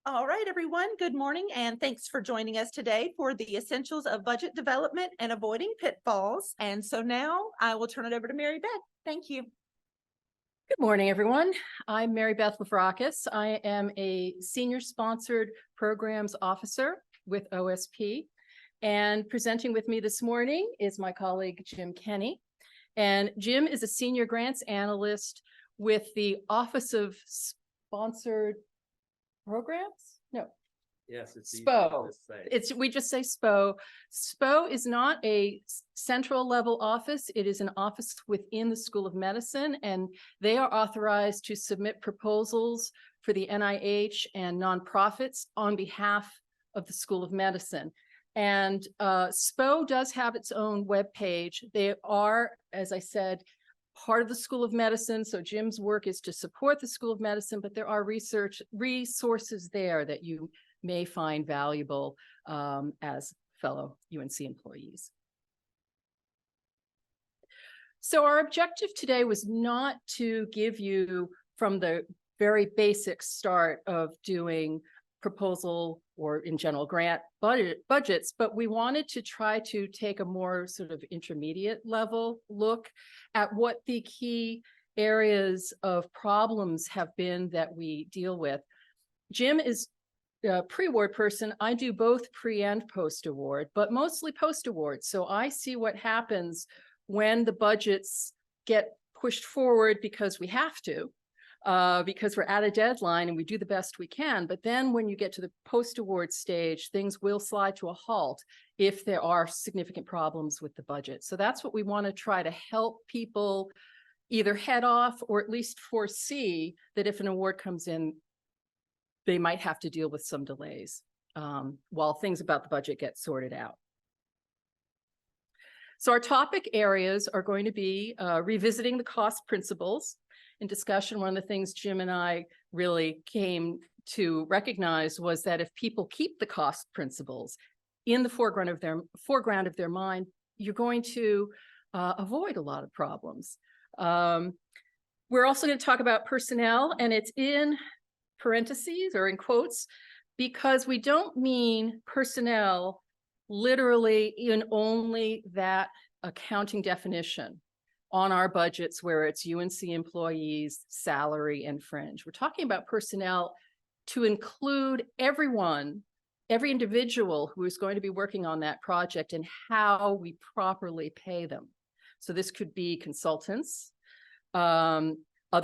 All right, everyone. Good morning, and thanks for joining us today for the essentials of budget development and avoiding pitfalls. And so now I will turn it over to Mary Beth. Thank you. Good morning, everyone. I'm Mary Beth Lafrakis. I am a senior sponsored programs officer with OSP. And presenting with me this morning is my colleague, Jim Kenny. And Jim is a senior grants analyst with the Office of Sponsored Programs? No. Yes, it's SPO. We just say SPO. SPO is not a central level office. It is an office within the School of Medicine, and they are authorized to submit proposals for the NIH and nonprofits on behalf of the School of Medicine. And SPO does have its own webpage. They are, as I said, part of the School of Medicine. So Jim's work is to support the School of Medicine, but there are resources there that you may find valuable as fellow UNC employees. So our objective today was not to give you from the very basic start of doing proposal or in general grant budgets, but we wanted to try to take a more sort of intermediate level look at what the key areas of problems have been that we deal with. Jim is a pre-award person. I do both pre and post-award, but mostly post-award. So I see what happens when the budgets get pushed forward because we have to. Because we're at a deadline and we do the best we can. But then when you get to the post-award stage, things will slide to a halt if there are significant problems with the budget. So that's what we want to try to help people either head off or at least foresee that if an award comes in, they might have to deal with some delays while things about the budget get sorted out. So our topic areas are going to be revisiting the cost principles. In discussion, one of the things Jim and I really came to recognize was that if people keep the cost principles in the foreground of their mind, you're going to avoid a lot of problems. We're also going to talk about personnel, and it's in parentheses or in quotes, because we don't mean personnel literally in only that accounting definition on our budgets where it's UNC employees, salary, and fringe. We're talking about personnel to include everyone, every individual who is going to be working on that project and how we properly pay them. So this could be consultants, other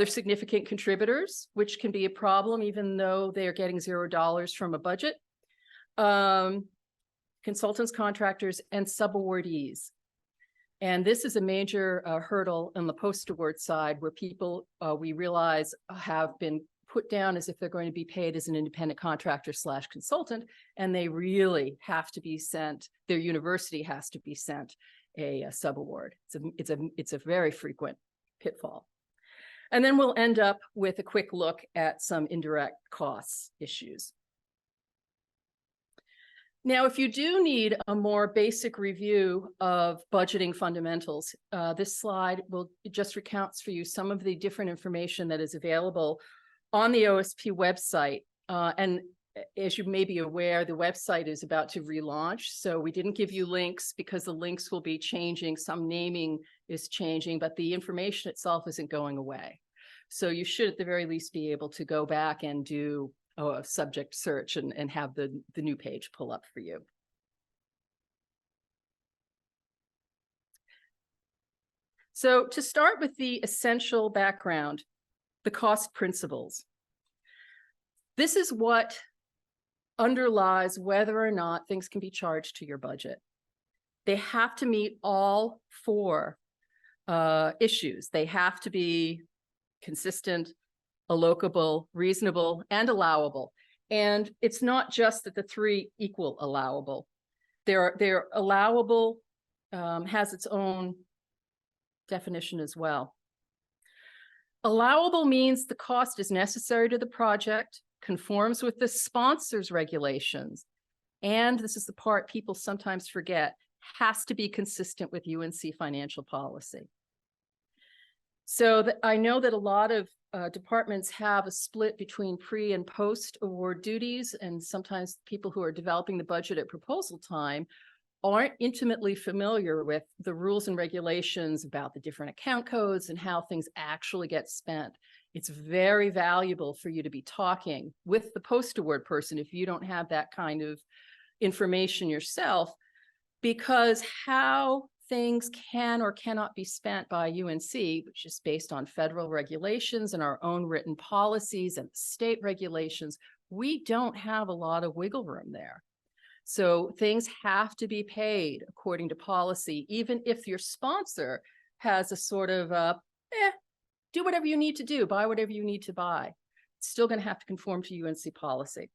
significant contributors, which can be a problem even though they are getting $0 from a budget, consultants, contractors, and subawardees. And this is a major hurdle on the post-award side where people, we realize, have been put down as if they're going to be paid as an independent contractor / consultant, and they really have to be sent, their university has to be sent a subaward. It's a very frequent pitfall. And then we'll end up with a quick look at some indirect costs issues. Now, if you do need a more basic review of budgeting fundamentals, this slide just recounts for you some of the different information that is available on the OSP website. And as you may be aware, the website is about to relaunch. So we didn't give you links because the links will be changing. Some naming is changing, but the information itself isn't going away. So you should at the very least be able to go back and do a subject search and have the new page pull up for you. So to start with the essential background, the cost principles. This is what underlies whether or not things can be charged to your budget. They have to meet all four issues. They have to be consistent, allocable, reasonable, and allowable. And it's not just that the three equal allowable. They're allowable has its own definition as well. Allowable means the cost is necessary to the project, conforms with the sponsor's regulations, and this is the part people sometimes forget, has to be consistent with UNC financial policy. So I know that a lot of departments have a split between pre and post award duties, and sometimes people who are developing the budget at proposal time aren't intimately familiar with the rules and regulations about the different account codes and how things actually get spent. It's very valuable for you to be talking with the post-award person if you don't have that kind of information yourself, because how things can or cannot be spent by UNC, which is based on federal regulations and our own written policies and state regulations, we don't have a lot of wiggle room there. So things have to be paid according to policy, even if your sponsor has a sort of, do whatever you need to do, buy whatever you need to buy. It's still going to have to conform to UNC policy.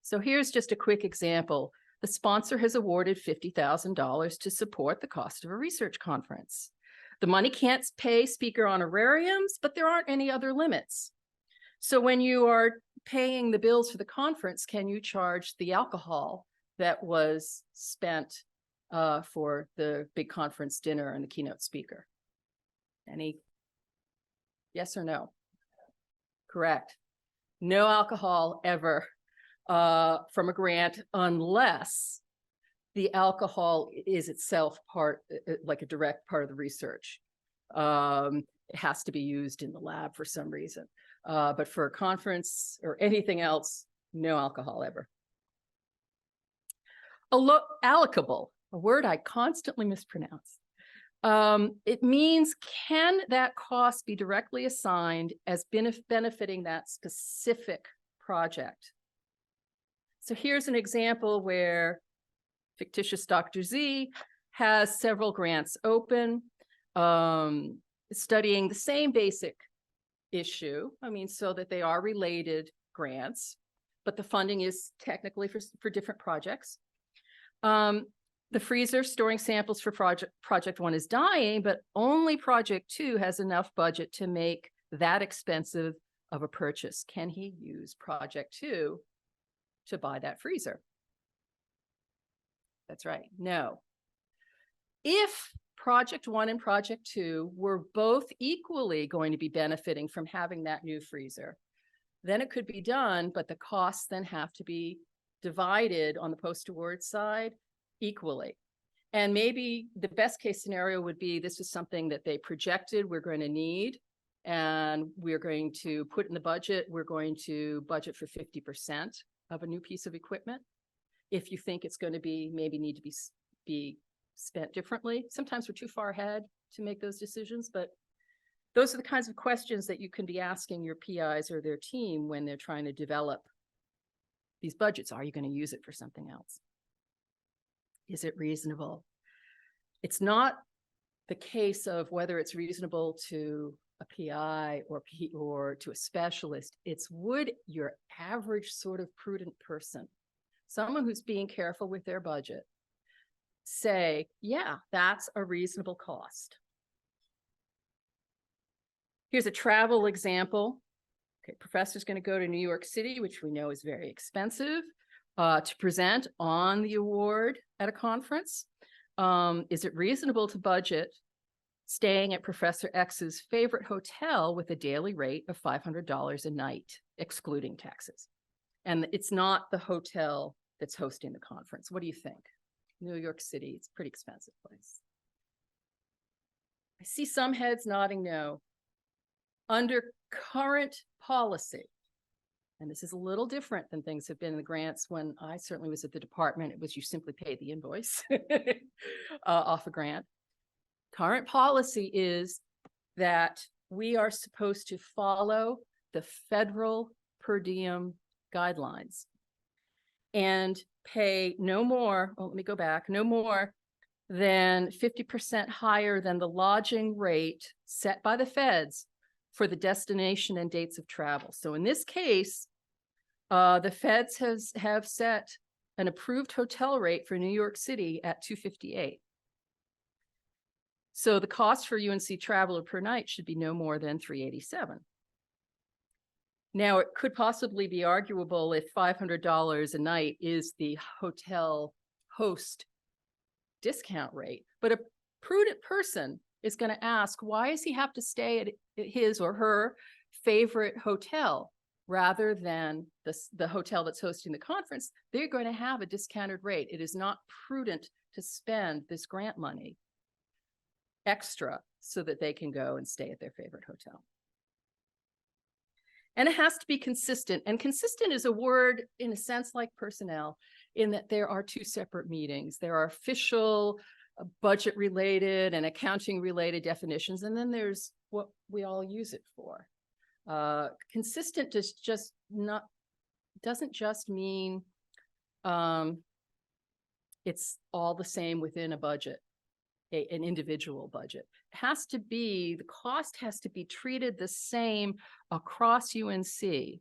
So here's just a quick example. The sponsor has awarded $50,000 to support the cost of a research conference. The money can't pay speaker honorariums, but there aren't any other limits. So when you are paying the bills for the conference, can you charge the alcohol that was spent for the big conference dinner and the keynote speaker? Any yes or no? Correct. No alcohol ever from a grant unless the alcohol is itself part, like a direct part of the research. It has to be used in the lab for some reason. But for a conference or anything else, no alcohol ever. Allocable, a word I constantly mispronounce. It means, can that cost be directly assigned as benefiting that specific project? So here's an example where fictitious Dr. Z has several grants open, studying the same basic issue. I mean, so that they are related grants, but the funding is technically for different projects. The freezer storing samples for project 1 is dying, but only project 2 has enough budget to make that expensive of a purchase. Can he use project 2 to buy that freezer? That's right, no. If project 1 and project 2 were both equally going to be benefiting from having that new freezer, then it could be done, but the costs then have to be divided on the post-award side equally. And maybe the best case scenario would be this is something that they projected we're going to need, and we're going to put in the budget, we're going to budget for 50% of a new piece of equipment. If you think it's going to be maybe need to be spent differently. Sometimes we're too far ahead to make those decisions, but those are the kinds of questions that you can be asking your PIs or their team when they're trying to develop these budgets. Are you going to use it for something else? Is it reasonable? It's not the case of whether it's reasonable to a PI or to a specialist. It's would your average sort of prudent person, someone who's being careful with their budget, say, yeah, that's a reasonable cost. Here's a travel example. Okay, professor's going to go to New York City, which we know is very expensive, to present on the award at a conference. Is it reasonable to budget staying at Professor X's favorite hotel with a daily rate of $500 a night, excluding taxes? And it's not the hotel that's hosting the conference. What do you think? New York City, it's a pretty expensive place. I see some heads nodding no. Under current policy, and this is a little different than things have been in the grants when I certainly was at the department, it was you simply pay the invoice off a grant. Current policy is that we are supposed to follow the federal per diem guidelines and pay no more, let me go back, no more than 50% higher than the lodging rate set by the feds for the destination and dates of travel. So in this case, the feds have set an approved hotel rate for New York City at $258. So the cost for UNC traveler per night should be no more than $387. Now, it could possibly be arguable if $500 a night is the hotel host discount rate, but a prudent person is going to ask, why does he have to stay at his or her favorite hotel rather than the hotel that's hosting the conference? They're going to have a discounted rate. It is not prudent to spend this grant money extra so that they can go and stay at their favorite hotel. And it has to be consistent. And consistent is a word in a sense like personnel, in that there are two separate meetings. There are official budget related and accounting related definitions. And then there's what we all use it for. Consistent doesn't just mean it's all the same within a budget, an individual budget. It has to be, the cost has to be treated the same across UNC,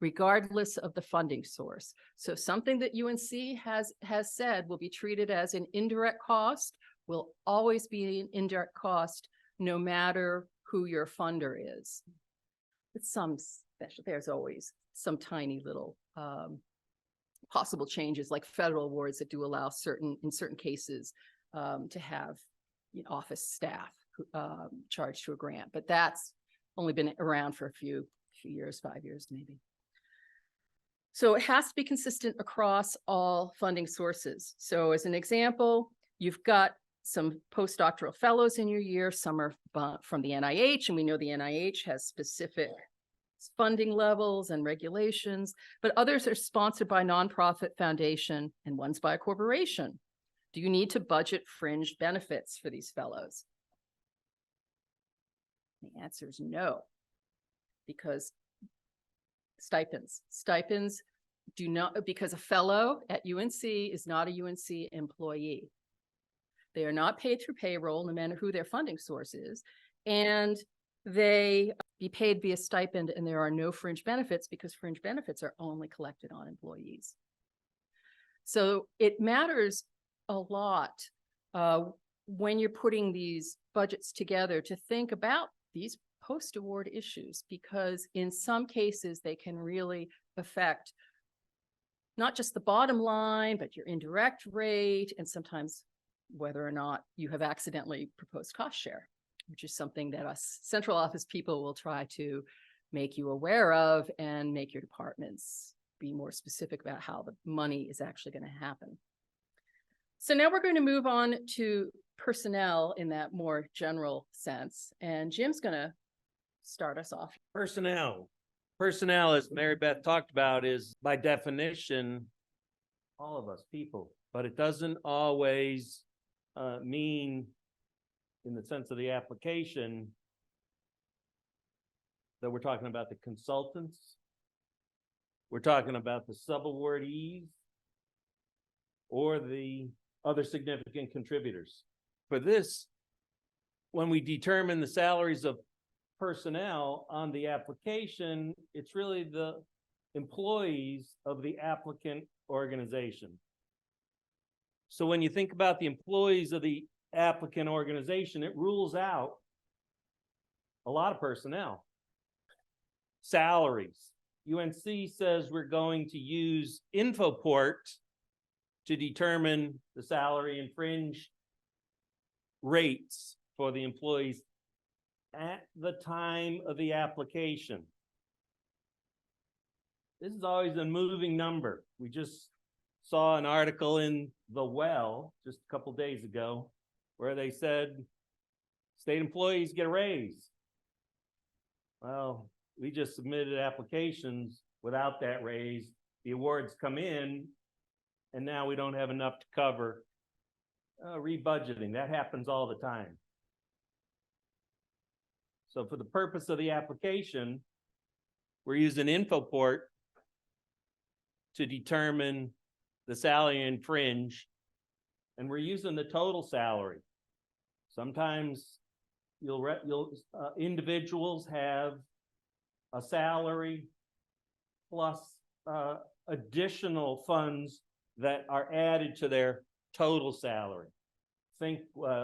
regardless of the funding source. So something that UNC has said will be treated as an indirect cost will always be an indirect cost, no matter who your funder is. With some special, there's always some tiny little possible changes, like federal awards that do allow in certain cases to have office staff charged to a grant, but that's only been around for a few years, 5 years maybe. So it has to be consistent across all funding sources. So as an example, you've got some postdoctoral fellows in your year. Some are from the NIH, and we know the NIH has specific funding levels and regulations, but others are sponsored by nonprofit foundation and one's by a corporation. Do you need to budget fringe benefits for these fellows? The answer is no, because stipends do not, because a fellow at UNC is not a UNC employee. They are not paid through payroll, no matter who their funding source is, and they be paid via stipend, and there are no fringe benefits because fringe benefits are only collected on employees. So it matters a lot when you're putting these budgets together to think about these post-award issues, because in some cases they can really affect not just the bottom line, but your indirect rate, and sometimes whether or not you have accidentally proposed cost share, which is something that us central office people will try to make you aware of and make your departments be more specific about how the money is actually going to happen. So now we're going to move on to personnel in that more general sense. And Jim's going to start us off. Personnel, as Mary Beth talked about, is by definition, all of us people, but it doesn't always mean, in the sense of the application, that we're talking about the consultants, we're talking about the subawardees, or the other significant contributors. For this, when we determine the salaries of personnel on the application, it's really the employees of the applicant organization. So when you think about the employees of the applicant organization, it rules out a lot of personnel. Salaries. UNC says we're going to use Infoport to determine the salary and fringe rates for the employees at the time of the application. This is always a moving number. We just saw an article in The Well just a couple days ago where they said state employees get a raise. Well, we just submitted applications without that raise. The awards come in, and now we don't have enough to cover rebudgeting. That happens all the time. So for the purpose of the application, we're using Infoport to determine the salary and fringe, and we're using the total salary. Sometimes individuals have a salary plus additional funds that are added to their total salary. Think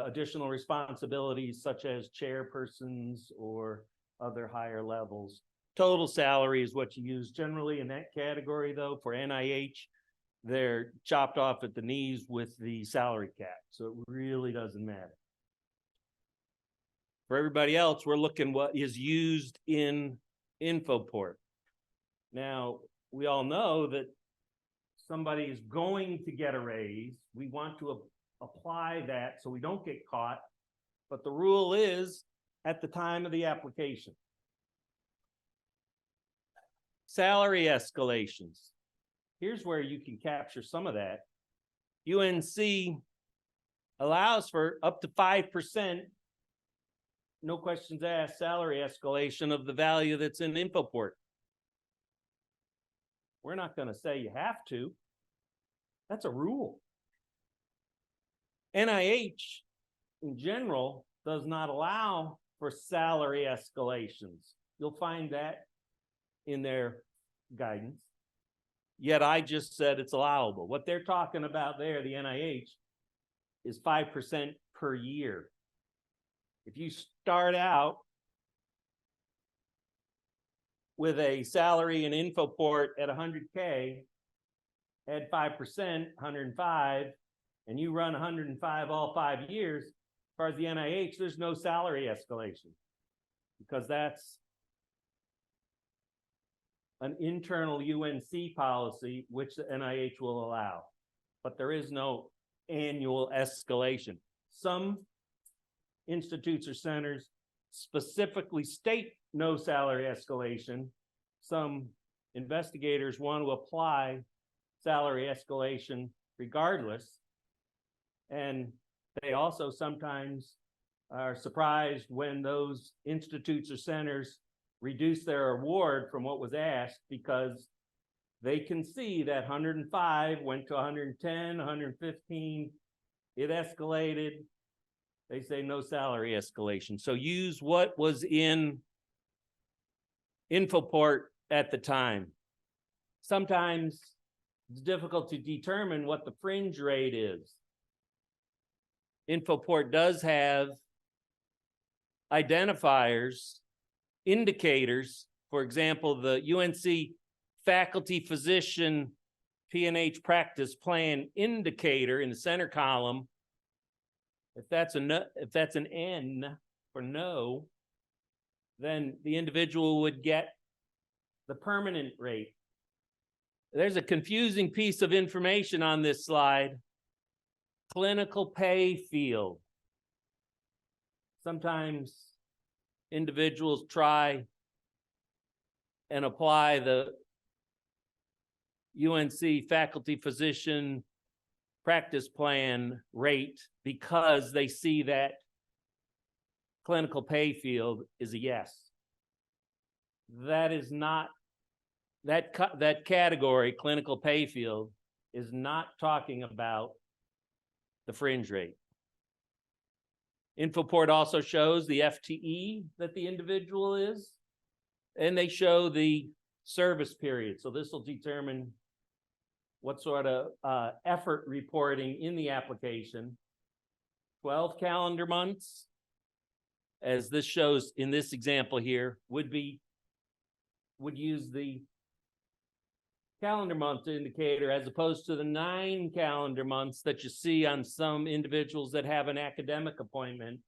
additional responsibilities such as chairpersons or other higher levels. Total salary is what you use generally in that category, though. For NIH, they're chopped off at the knees with the salary cap, so it really doesn't matter. For everybody else, we're looking what is used in Infoport. Now, we all know that somebody is going to get a raise. We want to apply that so we don't get caught. But the rule is at the time of the application. Salary escalations. Here's where you can capture some of that. UNC allows for up to 5%, no questions asked, salary escalation of the value that's in Infoport. We're not going to say you have to. That's a rule. NIH in general does not allow for salary escalations. You'll find that in their guidance. Yet I just said it's allowable. What they're talking about there, the NIH, is 5% per year. If you start out with a salary in Infoport at 100K, add 5%, 105, and you run 105 all 5 years, as far as the NIH, there's no salary escalation because that's an internal UNC policy, which the NIH will allow, but there is no annual escalation. Some institutes or centers specifically state no salary escalation. Some investigators want to apply salary escalation regardless. And they also sometimes are surprised when those institutes or centers reduce their award from what was asked because they can see that 105 went to 110, 115, it escalated. They say no salary escalation. So use what was in Infoport at the time. Sometimes it's difficult to determine what the fringe rate is. Infoport does have identifiers, indicators. For example, the UNC faculty physician P&H practice plan indicator in the center column. If that's an N for no, then the individual would get the permanent rate. There's a confusing piece of information on this slide. Clinical pay field. Sometimes individuals try and apply the UNC faculty physician practice plan rate because they see that clinical pay field is a yes. That is not, that category, clinical pay field, is not talking about the fringe rate. Infoport also shows the FTE that the individual is, and they show the service period. So this will determine what sort of effort reporting in the application. 12 calendar months, as this shows in this example here, would use the calendar month indicator as opposed to the 9 calendar months that you see on some individuals that have an academic appointment.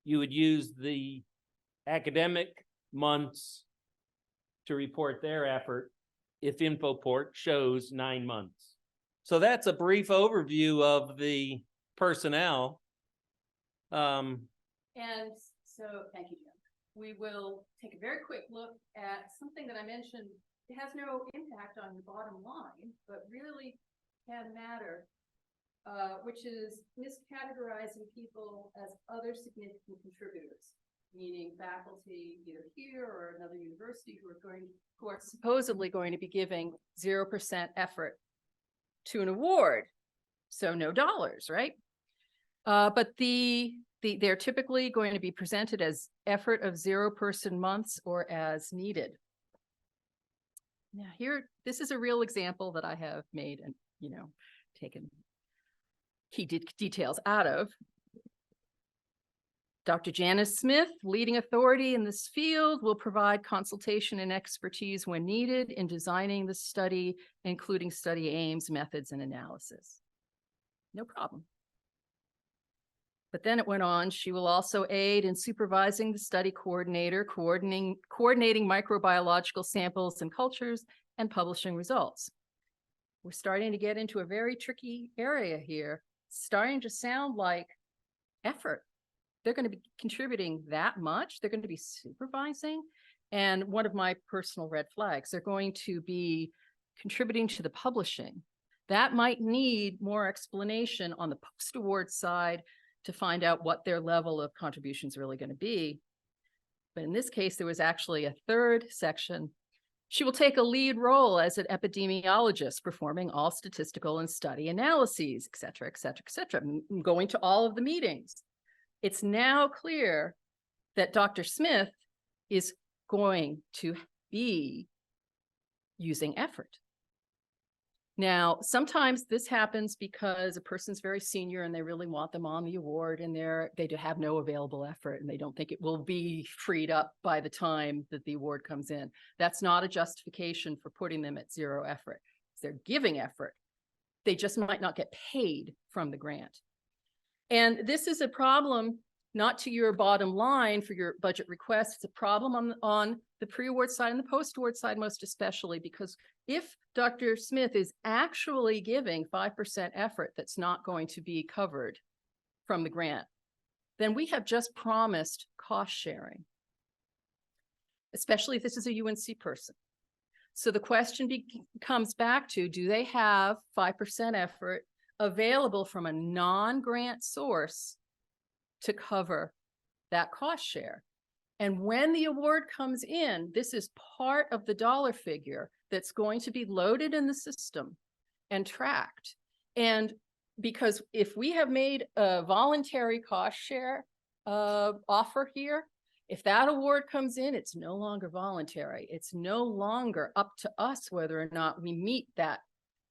You would use the academic months to report their effort if Infoport shows 9 months. So that's a brief overview of the personnel. And so, thank you, Jim. We will take a very quick look at something that I mentioned. It has no impact on your bottom line, but really can matter, which is miscategorizing people as other significant contributors, meaning faculty either here or another university who are supposedly going to be giving 0% effort to an award. So no dollars, right? But they're typically going to be presented as effort of 0-person months or as needed. Now here, this is a real example that I have made and, taken key details out of. Dr. Janice Smith, leading authority in this field, will provide consultation and expertise when needed in designing the study, including study aims, methods, and analysis. No problem. But then it went on, she will also aid in supervising the study coordinator, coordinating microbiological samples and cultures, and publishing results. We're starting to get into a very tricky area here, starting to sound like effort. They're going to be contributing that much. They're going to be supervising. And one of my personal red flags, they're going to be contributing to the publishing. That might need more explanation on the post-award side to find out what their level of contribution is really going to be. But in this case, there was actually a third section. She will take a lead role as an epidemiologist, performing all statistical and study analyses, et cetera, et cetera, et cetera, going to all of the meetings. It's now clear that Dr. Smith is going to be using effort. Now, sometimes this happens because a person's very senior and they really want them on the award, and they do have no available effort and they don't think it will be freed up by the time that the award comes in. That's not a justification for putting them at zero effort. They're giving effort. They just might not get paid from the grant. And this is a problem not to your bottom line for your budget request. It's a problem on the pre-award side and the post-award side, most especially, because if Dr. Smith is actually giving 5% effort that's not going to be covered from the grant, then we have just promised cost sharing, especially if this is a UNC person. So the question comes back to, do they have 5% effort available from a non-grant source to cover that cost share? And when the award comes in, this is part of the dollar figure that's going to be loaded in the system and tracked. And because if we have made a voluntary cost share offer here, if that award comes in, it's no longer voluntary. It's no longer up to us whether or not we meet that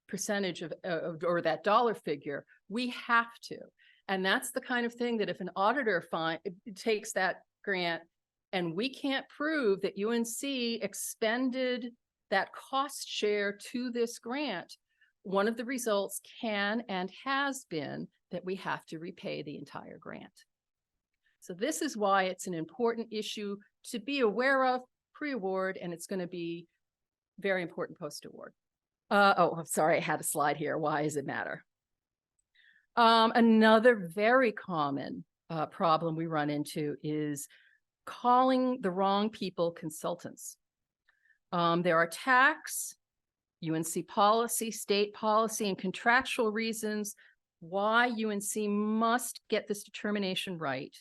percentage of or that dollar figure. We have to. And that's the kind of thing that if an auditor takes that grant and we can't prove that UNC expended that cost share to this grant, one of the results can and has been that we have to repay the entire grant. So this is why it's an important issue to be aware of pre-award, and it's going to be very important post-award. Oh, I'm sorry, I had a slide here. Why does it matter? Another very common problem we run into is calling the wrong people consultants. There are tax, UNC policy, state policy, and contractual reasons why UNC must get this determination right.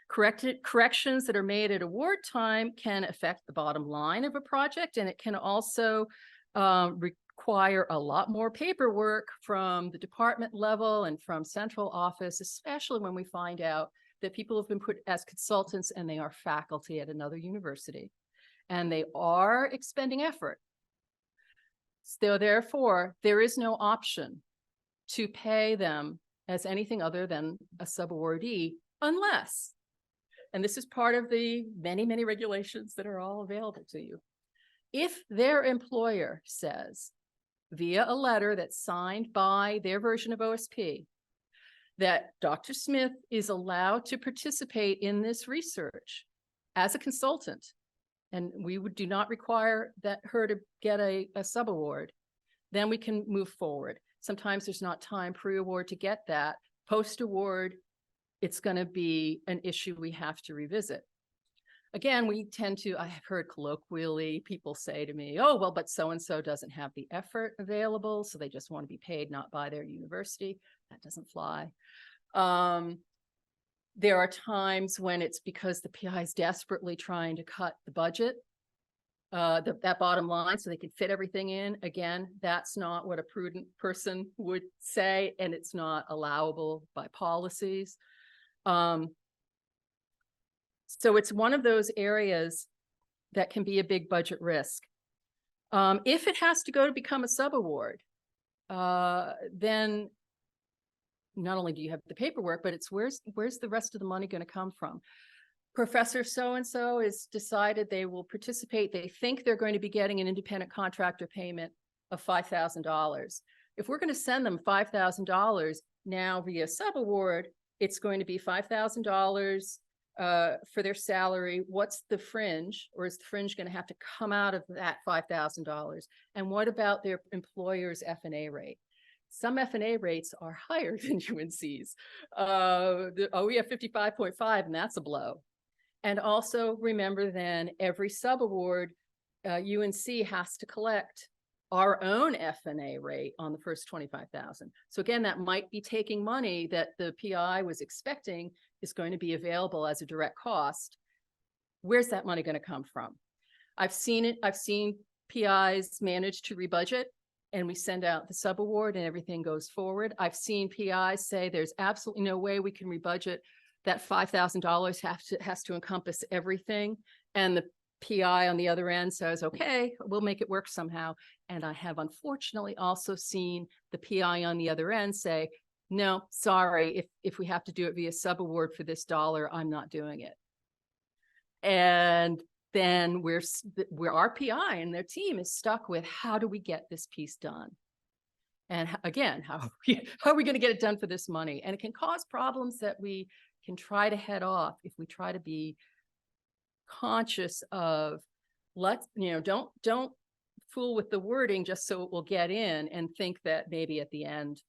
Corrections that are made at award time can affect the bottom line of a project, and it can also require a lot more paperwork from the department level and from central office, especially when we find out that people have been put as consultants and they are faculty at another university and they are expending effort. So therefore, there is no option to pay them as anything other than a subawardee unless, and this is part of the many, many regulations that are all available to you, if their employer says via a letter that's signed by their version of OSP that Dr. Smith is allowed to participate in this research as a consultant, and we do not require her to get a subaward, then we can move forward. Sometimes there's not time pre-award to get that. Post-award, it's going to be an issue we have to revisit. Again, we tend to, I have heard colloquially people say to me, oh, well, but so-and-so doesn't have the effort available, so they just want to be paid not by their university. That doesn't fly. There are times when it's because the PI is desperately trying to cut the budget, that bottom line, so they can fit everything in. Again, that's not what a prudent person would say, and it's not allowable by policies. So it's one of those areas that can be a big budget risk. If it has to go to become a subaward, then not only do you have the paperwork, but it's where's the rest of the money going to come from? Professor so-and-so has decided they will participate. They think they're going to be getting an independent contractor payment of $5,000. If we're going to send them $5,000 now via subaward, It's going to be $5,000 for their salary. What's the fringe, or is the fringe going to have to come out of that $5,000? And what about their employer's F&A rate? Some F&A rates are higher than UNC's. We have 55.5, and that's a blow. And also remember then every subaward, UNC has to collect our own F&A rate on the first 25,000. So again, that might be taking money that the PI was expecting is going to be available as a direct cost. Where's that money going to come from? I've seen it. I've seen PIs manage to rebudget, and we send out the subaward and everything goes forward. I've seen PIs say there's absolutely no way we can rebudget. That $5,000 has to encompass everything. And the PI on the other end says, okay, we'll make it work somehow. And I have unfortunately also seen the PI on the other end say, no, sorry, if we have to do it via subaward for this dollar, I'm not doing it. And then we're our PI and their team is stuck with, how do we get this piece done? And again, how are we going to get it done for this money? And it can cause problems that we can try to head off if we try to be conscious of, don't fool with the wording just so it will get in and think that maybe at the end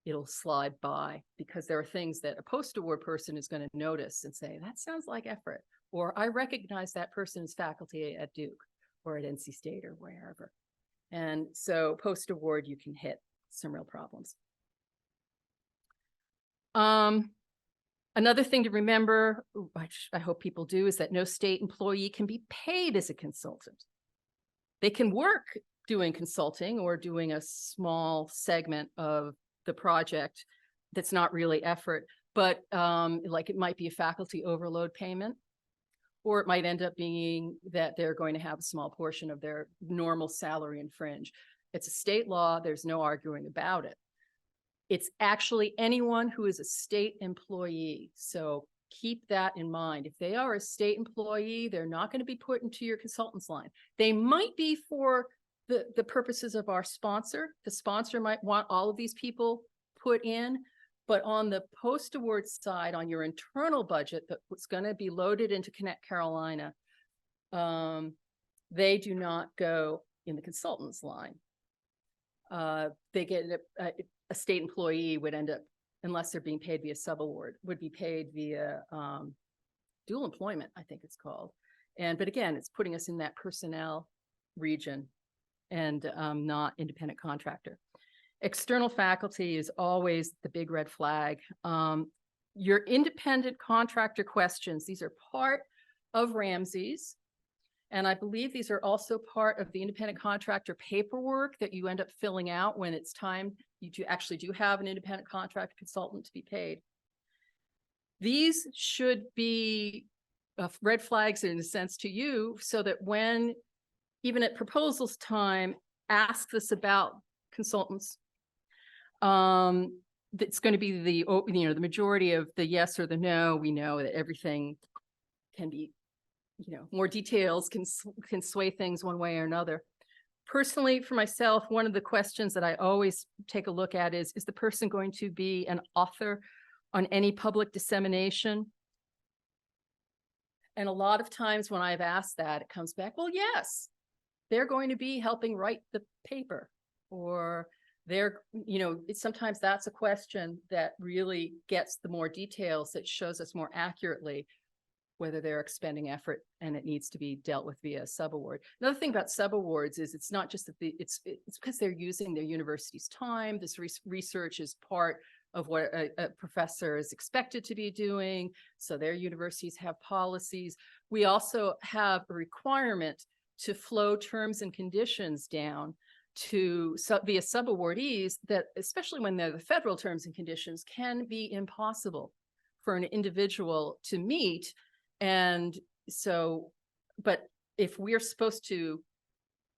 it'll slide by, because there are things that a post-award person is going to notice and say, that sounds like effort, or I recognize that person's faculty at Duke or at NC State or wherever. And so post-award, you can hit some real problems. Another thing to remember, which I hope people do, is that no state employee can be paid as a consultant. They can work doing consulting or doing a small segment of the project that's not really effort, but like it might be a faculty overload payment, or it might end up being that they're going to have a small portion of their normal salary and fringe. It's a state law. There's no arguing about it. It's actually anyone who is a state employee. So keep that in mind. If they are a state employee, they're not going to be put into your consultants line. They might be for the purposes of our sponsor. The sponsor might want all of these people put in, but on the post-award side, on your internal budget that's going to be loaded into Connect Carolina, they do not go in the consultants line. They get a state employee would end up, unless they're being paid via subaward, would be paid via dual employment, I think it's called. But again, it's putting us in that personnel region and not independent contractor. External faculty is always the big red flag. Your independent contractor questions, these are part of Ramsey's. And I believe these are also part of the independent contractor paperwork that you end up filling out when it's time you actually do have an independent contractor consultant to be paid. These should be red flags in a sense to you, so that when, even at proposals time, ask us about consultants. That's going to be the majority of the yes or the no. We know that everything can be, more details can sway things one way or another. Personally, for myself, one of the questions that I always take a look at is the person going to be an author on any public dissemination? And a lot of times when I've asked that, it comes back, well, yes, they're going to be helping write the paper, or they're, sometimes that's a question that really gets the more details, that shows us more accurately whether they're expending effort and it needs to be dealt with via subaward. Another thing about subawards is it's not just that it's because they're using their university's time. This research is part of what a professor is expected to be doing. So their universities have policies. We also have a requirement to flow terms and conditions down to via subawardees that, especially when they're the federal terms and conditions, can be impossible for an individual to meet. And so, but if we're supposed to,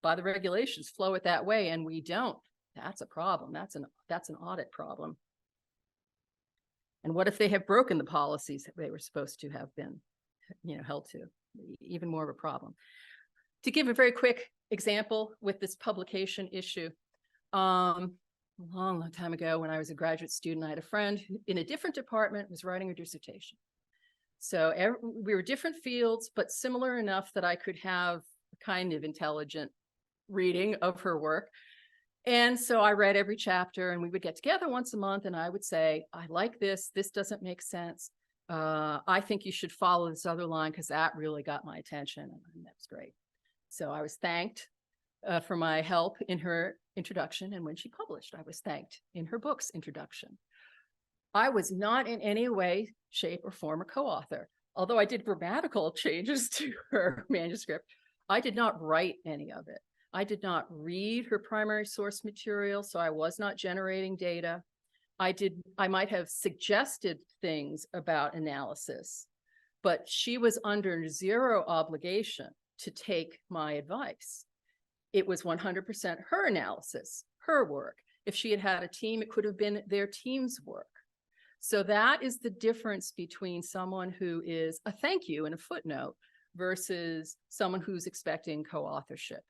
by the regulations, flow it that way, and we don't, that's a problem. That's an audit problem. And what if they have broken the policies that they were supposed to have been, held to? Even more of a problem. To give a very quick example with this publication issue, a long, long time ago when I was a graduate student. I had a friend who, in a different department, was writing her dissertation. So we were different fields, but similar enough that I could have kind of intelligent reading of her work. And so I read every chapter, and we would get together once a month, and I would say, I like this. This doesn't make sense. I think you should follow this other line because that really got my attention. And that was great. So I was thanked for my help in her introduction. And when she published, I was thanked in her book's introduction. I was not in any way, shape, or form a co-author. Although I did grammatical changes to her manuscript, I did not write any of it. I did not read her primary source material, so I was not generating data. I might have suggested things about analysis, but she was under zero obligation to take my advice. It was 100% her analysis, her work. If she had had a team, it could have been their team's work. So that is the difference between someone who is a thank you and a footnote versus someone who's expecting co-authorship.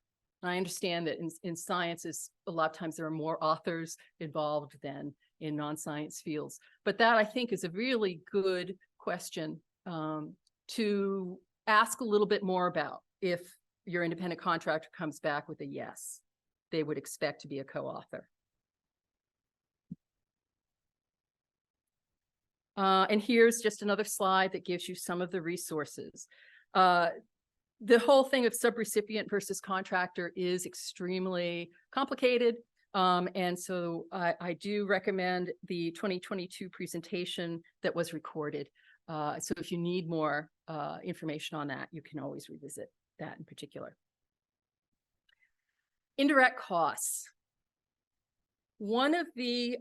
I understand that in sciences, a lot of times there are more authors involved than in non-science fields. But that, I think, is a really good question to ask a little bit more about. If your independent contractor comes back with a yes, they would expect to be a co-author. And here's just another slide that gives you some of the resources. The whole thing of subrecipient versus contractor is extremely complicated. And so I do recommend the 2022 presentation that was recorded. So if you need more information on that, you can always revisit that in particular. Indirect costs. One of the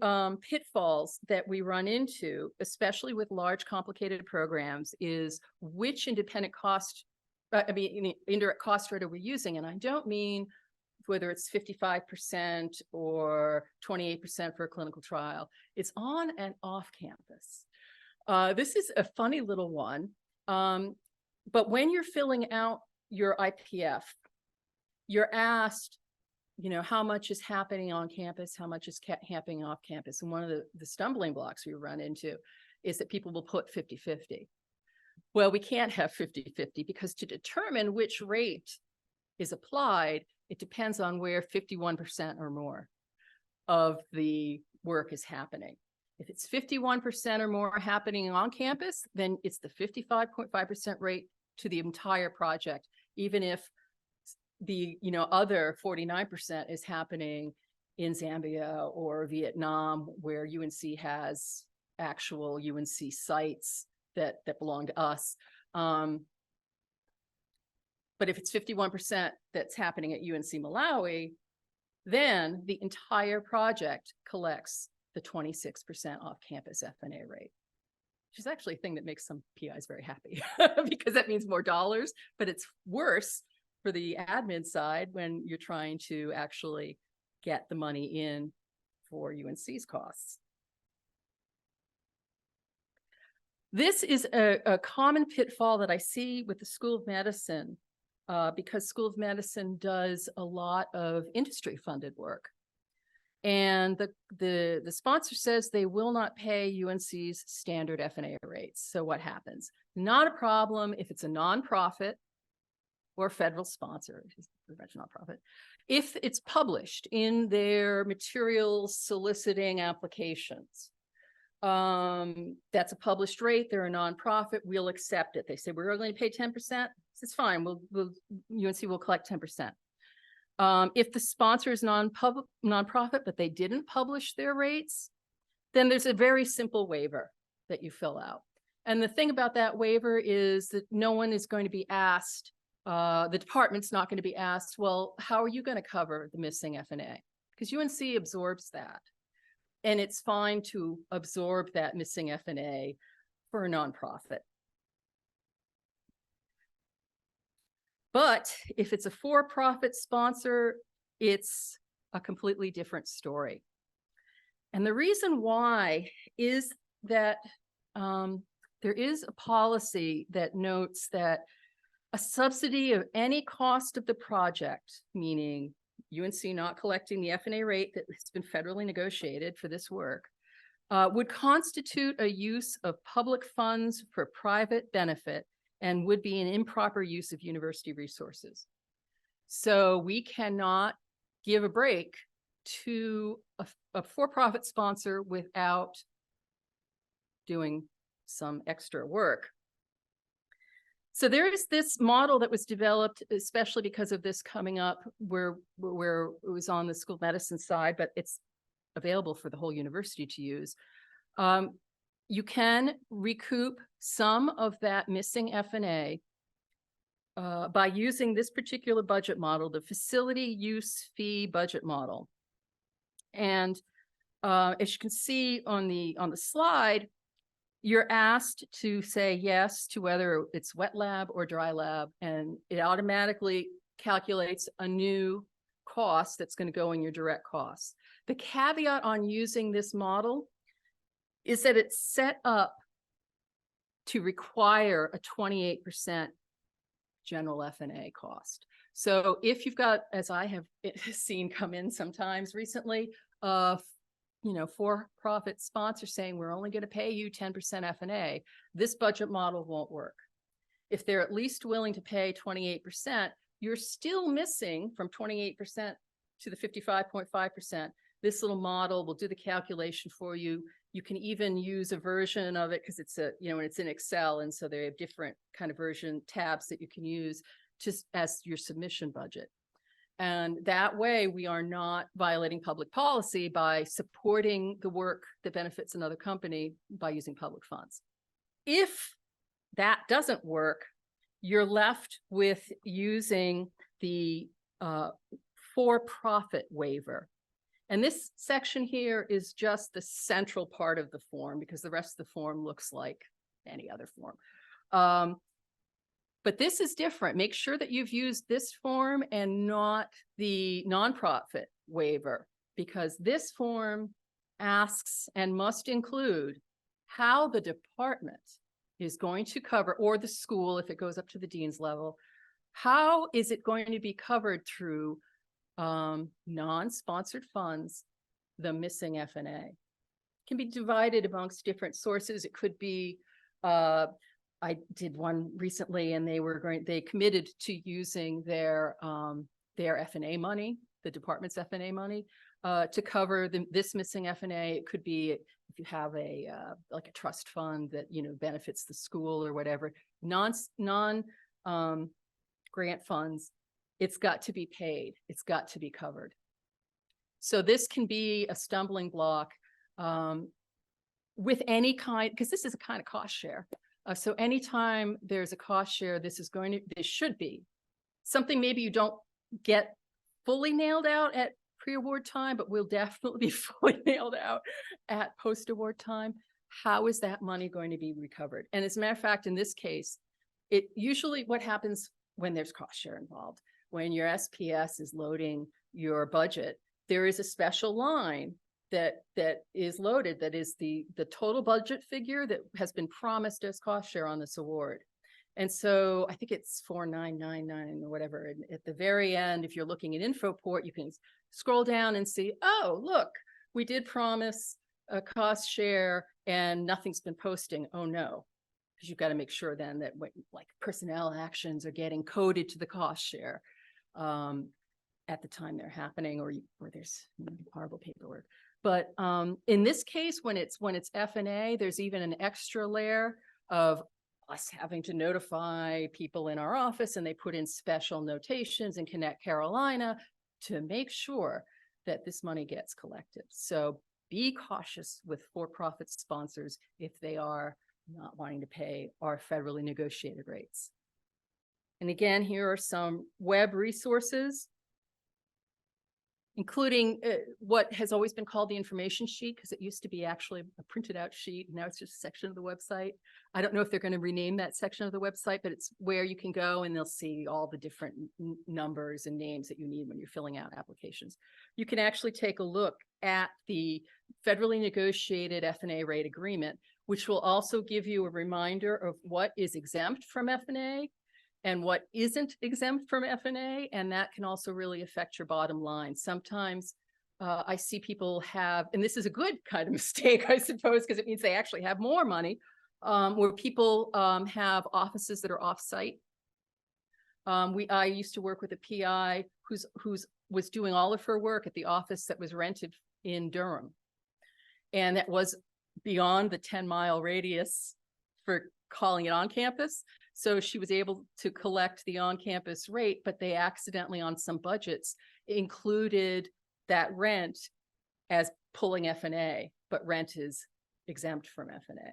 pitfalls that we run into, especially with large complicated programs, is which indirect cost rate are we using? And I don't mean whether it's 55% or 28% for a clinical trial. It's on and off campus. This is a funny little one. But when you're filling out your IPF, you're asked, how much is happening on campus, how much is happening off campus. And one of the stumbling blocks we run into is that people will put 50-50. Well, we can't have 50-50 because to determine which rate is applied, it depends on where 51% or more of the work is happening. If it's 51% or more happening on campus, then it's the 55.5% rate to the entire project, even if the other 49% is happening in Zambia or Vietnam, where UNC has actual UNC sites that belong to us. But if it's 51% that's happening at UNC Malawi, then the entire project collects the 26% off-campus FNA rate, which is actually a thing that makes some PIs very happy because that means more dollars, but it's worse for the admin side when you're trying to actually get the money in for UNC's costs. This is a common pitfall that I see with the School of Medicine because School of Medicine does a lot of industry-funded work. And the sponsor says they will not pay UNC's standard FNA rates. So what happens? Not a problem if it's a nonprofit or federal sponsor, nonprofit. If it's published in their materials soliciting applications, that's a published rate. They're a nonprofit. We'll accept it. They say we're going to pay 10%. It's fine. UNC will collect 10%. If the sponsor is nonprofit, but they didn't publish their rates, then there's a very simple waiver that you fill out. And the thing about that waiver is that no one is going to be asked, the department's not going to be asked, well, how are you going to cover the missing FNA? Because UNC absorbs that. And it's fine to absorb that missing FNA for a nonprofit. But if it's a for-profit sponsor, it's a completely different story. And the reason why is that there is a policy that notes that a subsidy of any cost of the project, meaning UNC not collecting the FNA rate that has been federally negotiated for this work, would constitute a use of public funds for private benefit and would be an improper use of university resources. So we cannot give a break to a for-profit sponsor without doing some extra work. So there is this model that was developed, especially because of this coming up where it was on the school medicine side, but it's available for the whole university to use. You can recoup some of that missing FNA by using this particular budget model, the facility use fee budget model. And as you can see on the slide, you're asked to say yes to whether it's wet lab or dry lab, and it automatically calculates a new cost that's going to go in your direct costs. The caveat on using this model is that it's set up to require a 28% general FNA cost. So if you've got, as I have seen come in sometimes recently, for-profit sponsor saying we're only going to pay you 10% FNA, this budget model won't work. If they're at least willing to pay 28%, you're still missing from 28% to the 55.5%. This little model will do the calculation for you. You can even use a version of it because it's it's in Excel, and so they have different kind of version tabs that you can use just as your submission budget. And that way we are not violating public policy by supporting the work that benefits another company by using public funds. If that doesn't work, you're left with using the for-profit waiver. And this section here is just the central part of the form because the rest of the form looks like any other form. But this is different. Make sure that you've used this form and not the nonprofit waiver, because this form asks and must include how the department is going to cover, or the school if it goes up to the dean's level, how is it going to be covered through non-sponsored funds, the missing FNA. Can be divided amongst different sources. It could be I did one recently, and they committed to using their FNA money, the department's FNA money, to cover this missing FNA. It could be if you have like a trust fund that benefits the school or whatever. Non grant funds, it's got to be paid. It's got to be covered. So this can be a stumbling block with any kind, because this is a kind of cost share. So anytime there's a cost share, this should be something maybe you don't get fully nailed out at pre-award time, but will definitely be fully nailed out at post-award time. How is that money going to be recovered? And as a matter of fact, in this case, it usually what happens when there's cost share involved, when your SPS is loading your budget, there is a special line that is loaded, that is the total budget figure that has been promised as cost share on this award. And so I think it's 4999 or whatever. And at the very end, if you're looking at InfoPort, you can scroll down and see, oh, look, we did promise a cost share and nothing's been posting. Oh no, because you've got to make sure then that like personnel actions are getting coded to the cost share at the time they're happening, or there's horrible paperwork. But in this case, when it's FNA, there's even an extra layer of us having to notify people in our office, and they put in special notations in Connect Carolina to make sure that this money gets collected. So be cautious with for-profit sponsors if they are not wanting to pay our federally negotiated rates. And again, here are some web resources, including what has always been called the information sheet, because it used to be actually a printed out sheet. Now it's just a section of the website. I don't know if they're going to rename that section of the website, but it's where you can go and they'll see all the different numbers and names that you need when you're filling out applications. You can actually take a look at the federally negotiated FNA rate agreement, which will also give you a reminder of what is exempt from FNA and what isn't exempt from F&A, and that can also really affect your bottom line. Sometimes I see people have, and this is a good kind of mistake, I suppose, because it means they actually have more money, where people have offices that are off-site. I used to work with a PI who's was doing all of her work at the office that was rented in Durham. And that was beyond the 10-mile radius for calling it on campus. So she was able to collect the on-campus rate, but they accidentally on some budgets included that rent as pulling F&A, but rent is exempt from F&A.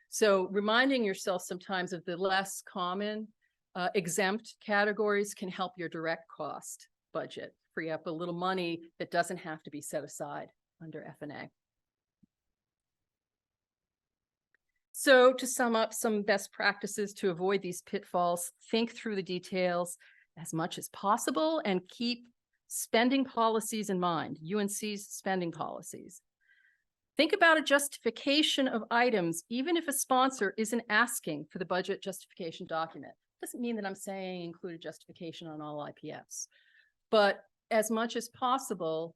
So reminding yourself sometimes of the less common exempt categories can help your direct cost budget, free up a little money that doesn't have to be set aside under F&A. So to sum up some best practices to avoid these pitfalls, think through the details as much as possible and keep spending policies in mind, UNC's spending policies. Think about a justification of items, even if a sponsor isn't asking for the budget justification document. Doesn't mean that I'm saying include a justification on all IPFs, but as much as possible,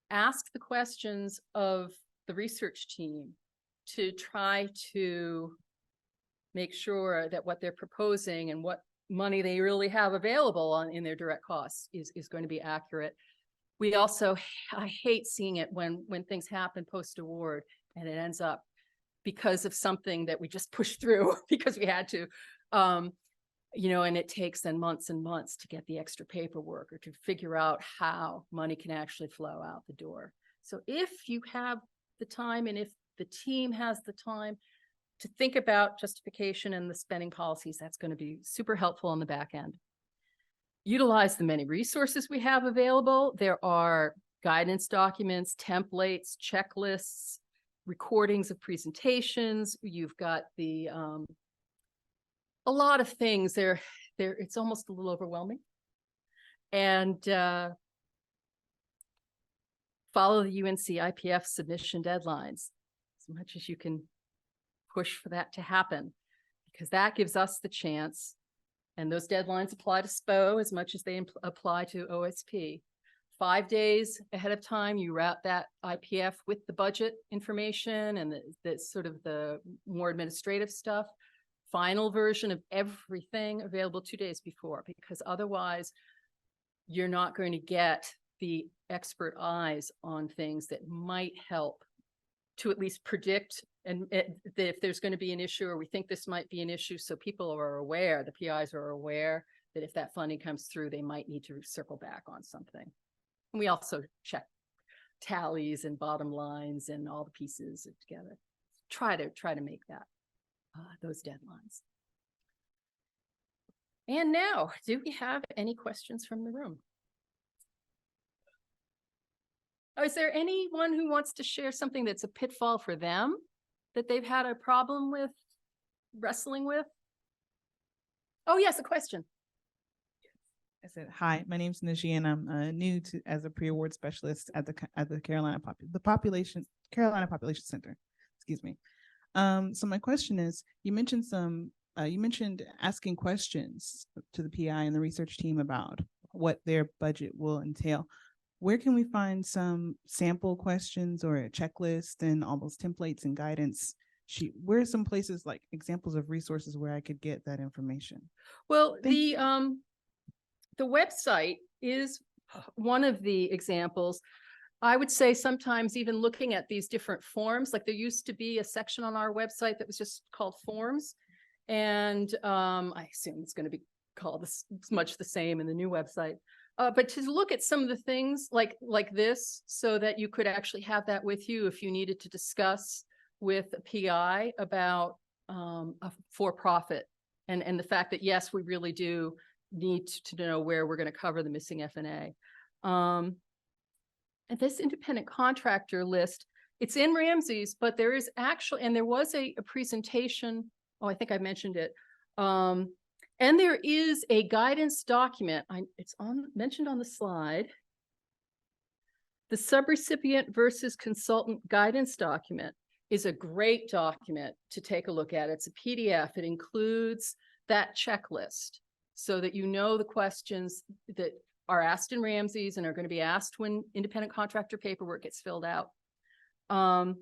ask the questions of the research team to try to make sure that what they're proposing and what money they really have available in their direct costs is going to be accurate. We also, I hate seeing it when things happen post-award and it ends up because of something that we just pushed through because we had to, you know, and it takes then months and months to get the extra paperwork or to figure out how money can actually flow out the door. So if you have the time and if the team has the time to think about justification and the spending policies, that's going to be super helpful on the back end. Utilize the many resources we have available. There are guidance documents, templates, checklists, recordings of presentations. You've got the a lot of things there. It's almost a little overwhelming. And follow the UNC IPF submission deadlines as much as you can. Push for that to happen, because that gives us the chance, and those deadlines apply to SPO as much as they apply to OSP. 5 days ahead of time, you route that IPF with the budget information and the sort of the more administrative stuff. Final version of everything available 2 days before, because otherwise you're not going to get the expert eyes on things that might help to at least predict and if there's going to be an issue or we think this might be an issue, so people are aware, the PIs are aware that if that funding comes through, they might need to circle back on something. And we also check tallies and bottom lines and all the pieces together. Try to make that those deadlines. And now, do we have any questions from the room? Oh, is there anyone who wants to share something that's a pitfall for them that they've had a problem with wrestling with? Oh, yes, a question. I said, hi, my name's Najee, and I'm new to as a pre-award specialist at the Carolina Population Center. Excuse me. So my question is, you mentioned asking questions to the PI and the research team about what their budget will entail. Where can we find some sample questions or a checklist and all those templates and guidance sheet? Where are some places like examples of resources where I could get that information? Well, the website is one of the examples. I would say sometimes even looking at these different forms, like there used to be a section on our website that was just called forms. And I assume it's going to be called much the same in the new website. But to look at some of the things like this, so that you could actually have that with you if you needed to discuss with a PI about a for-profit and the fact that, yes, we really do need to know where we're going to cover the missing F&A. And this independent contractor list, it's in Ramsey's, but there is actually, and there was a presentation, oh, I think I mentioned it. And there is a guidance document. It's mentioned on the slide. The subrecipient versus consultant guidance document is a great document to take a look at. It's a PDF. It includes that checklist. so that you know the questions that are asked in Ramsey's and are going to be asked when independent contractor paperwork gets filled out. But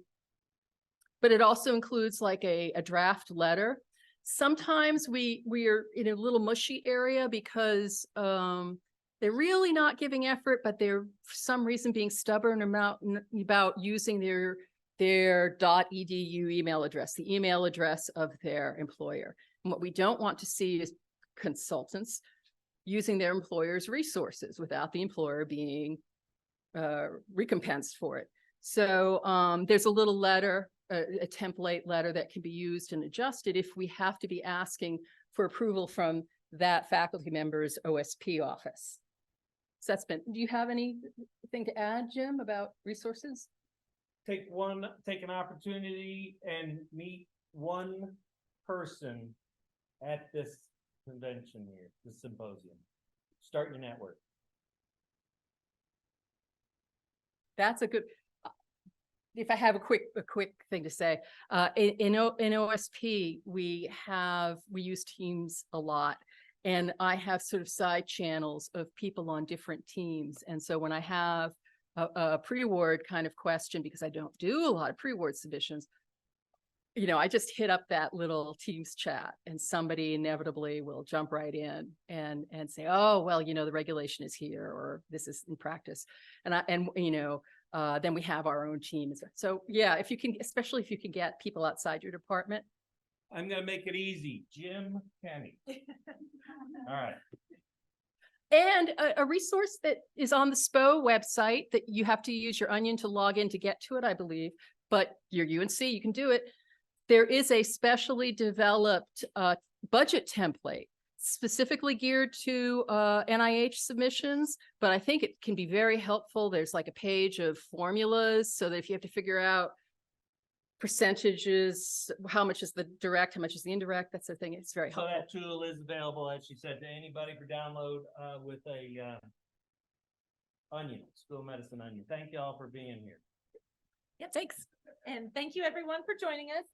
it also includes like a draft letter. Sometimes we are in a little mushy area because they're really not giving effort, but they're for some reason being stubborn about using their .edu email address, the email address of their employer. And what we don't want to see is consultants using their employer's resources without the employer being recompensed for it. So there's a little letter, a template letter that can be used and adjusted if we have to be asking for approval from that faculty member's OSP office. So that's been, do you have anything to add, Jim, about resources? Take an opportunity and meet one person at this convention here, this symposium. Start your network. That's a good, if I have a quick thing to say, in OSP, we use Teams a lot. And I have sort of side channels of people on different teams. And so when I have a pre-award kind of question, because I don't do a lot of pre-award submissions, you know, I just hit up that little Teams chat and somebody inevitably will jump right in and say, oh, well, you know, the regulation is here, or this is in practice. And you know, then we have our own teams. So yeah, if you can, especially if you can get people outside your department. I'm gonna make it easy. Jim, Kenny. All right. And a resource that is on the SPO website that you have to use your Onion to log in to get to it, I believe, but your UNC, you can do it. There is a specially developed budget template specifically geared to NIH submissions, but I think it can be very helpful. There's like a page of formulas so that if you have to figure out percentages, how much is the direct, how much is the indirect, that's the thing. It's very So helpful. that tool is available, as she said, to anybody for download with a Onion, School of Medicine Onion. Thank you all for being here. Yeah, thanks. And thank you everyone for joining us.